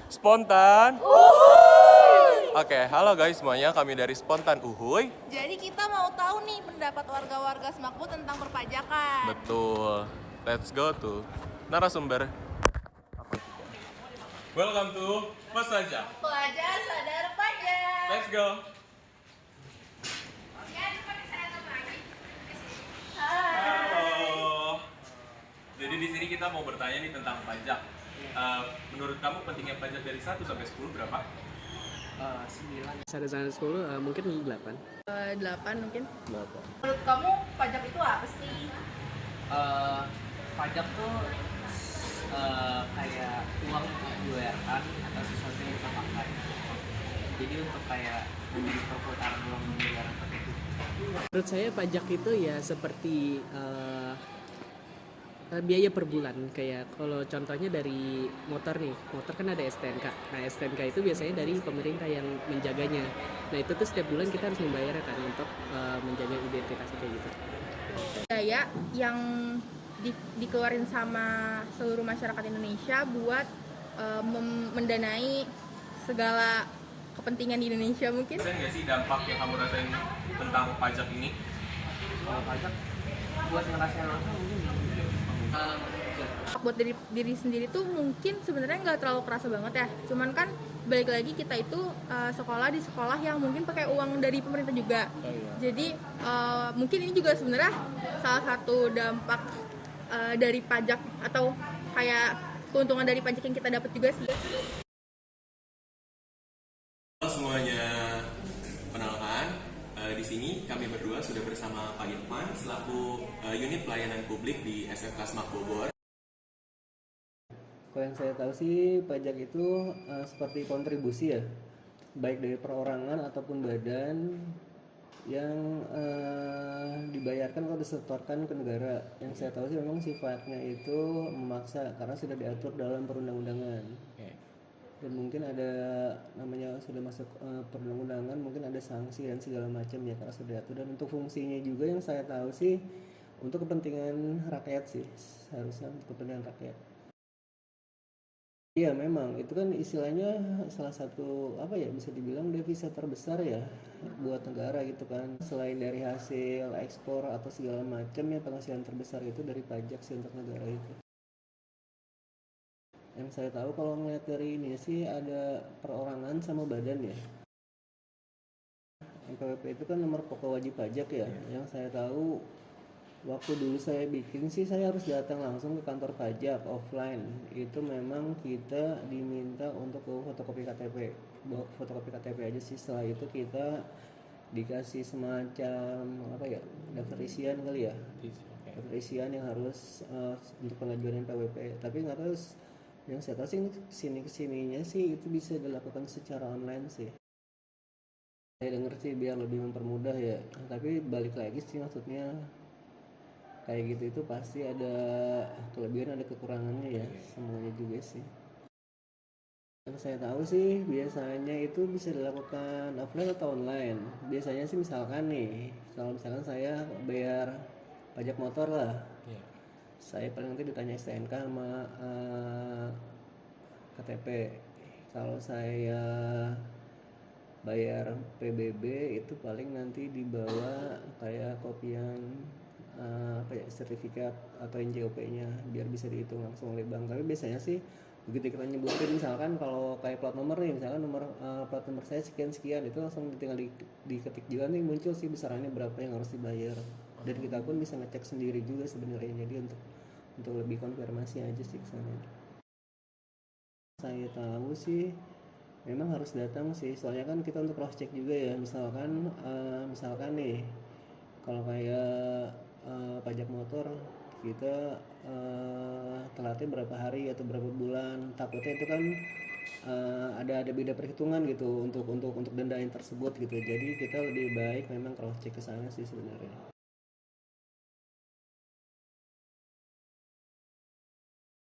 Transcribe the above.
Spontan. Oke, halo guys semuanya, kami dari Spontan Uhuy. Jadi kita mau tahu nih pendapat warga-warga Semakbu tentang perpajakan. Betul. Let's go to narasumber. Welcome to Pajak. Pelajar sadar pajak. Let's go. Halo. Jadi di sini kita mau bertanya nih tentang pajak. Menurut kamu pentingnya pajak dari 1 sampai 10 berapa? 9. 1 sampai 10 mungkin 8. 8 mungkin. 8. Menurut kamu pajak itu apa sih? Pajak tuh kayak uang yang dibayarkan atau sesuatu yang kita pakai. Jadi untuk kayak menjadi perputaran uang negara seperti itu. Menurut saya pajak itu ya seperti biaya per bulan. Kayak kalau contohnya dari motor nih, motor kan ada STNK. Nah STNK itu biasanya dari pemerintah yang menjaganya. Nah itu tuh setiap bulan kita harus membayar kan untuk menjaga identitas kayak gitu. Biaya yang dikeluarin sama seluruh masyarakat Indonesia buat mendanai segala kepentingan di Indonesia mungkin. Ada nggak sih dampak yang kamu rasain tentang pajak ini? Kalau pajak buat ngerasain langsung mungkin Buat diri sendiri tuh mungkin sebenarnya nggak terlalu kerasa banget ya. Cuman kan balik lagi kita itu sekolah di sekolah yang mungkin pakai uang dari pemerintah juga. Jadi mungkin ini juga sebenarnya salah satu dampak dari pajak atau kayak keuntungan dari pajak yang kita dapat juga sih. Halo semuanya, perkenalkan di sini kami berdua sudah bersama Pak Irfan selaku unit pelayanan publik di SMK Semak Bogor. Kalau yang saya tahu sih pajak itu seperti kontribusi ya, baik dari perorangan ataupun badan yang dibayarkan atau disetorkan ke negara. Yang saya tahu sih memang sifatnya itu memaksa karena sudah diatur dalam perundang-undangan. Dan mungkin ada namanya sudah masuk perundang-undangan, mungkin ada sanksi dan segala macam ya karena sudah diatur. Dan untuk fungsinya juga yang saya tahu sih untuk kepentingan rakyat sih, seharusnya untuk kepentingan rakyat. Iya memang itu kan istilahnya salah satu apa ya bisa dibilang devisa terbesar ya buat negara gitu kan, selain dari hasil ekspor atau segala macam ya penghasilan terbesar itu dari pajak sih untuk negara itu. Yang saya tahu kalau ngeliat dari ini sih ada perorangan sama badan ya. NPWP itu kan nomor pokok wajib pajak ya. Yang saya tahu waktu dulu saya bikin sih saya harus datang langsung ke kantor pajak offline. Itu memang kita diminta untuk ke fotokopi KTP. Bawa fotokopi KTP aja sih, setelah itu kita dikasih semacam apa ya, daftar isian kali ya. Daftar isian yang harus untuk pengajuan NPWP. Tapi nggak tahu yang saya tahu sih kesininya sih itu bisa dilakukan secara online sih. Saya denger sih biar lebih mempermudah ya. Tapi balik lagi sih maksudnya kayak gitu itu pasti ada kelebihan ada kekurangannya ya, semuanya juga sih. Yang saya tahu sih biasanya itu bisa dilakukan offline atau online. Biasanya sih misalkan nih, kalau misalkan saya bayar pajak motor lah, saya paling nanti ditanya STNK sama KTP. Kalau saya bayar PBB itu paling nanti dibawa kayak kopian apa ya, sertifikat atau NJOP-nya biar bisa dihitung langsung oleh bank. Tapi biasanya sih begitu kita nyebutin misalkan kalau kayak plat nomor nih, misalkan nomor plat nomor saya sekian itu langsung tinggal diketik juga nih muncul sih besarannya berapa yang harus dibayar. Dan kita pun bisa ngecek sendiri juga sebenarnya, jadi untuk lebih konfirmasi aja sih kesana. Saya tahu sih memang harus datang sih, soalnya kan kita untuk cross check juga ya. Misalkan nih kalau kayak pajak motor kita telatnya berapa hari atau berapa bulan, takutnya itu kan ada beda perhitungan gitu untuk denda yang tersebut gitu. Jadi kita lebih baik memang cross check ke sana sih sebenarnya.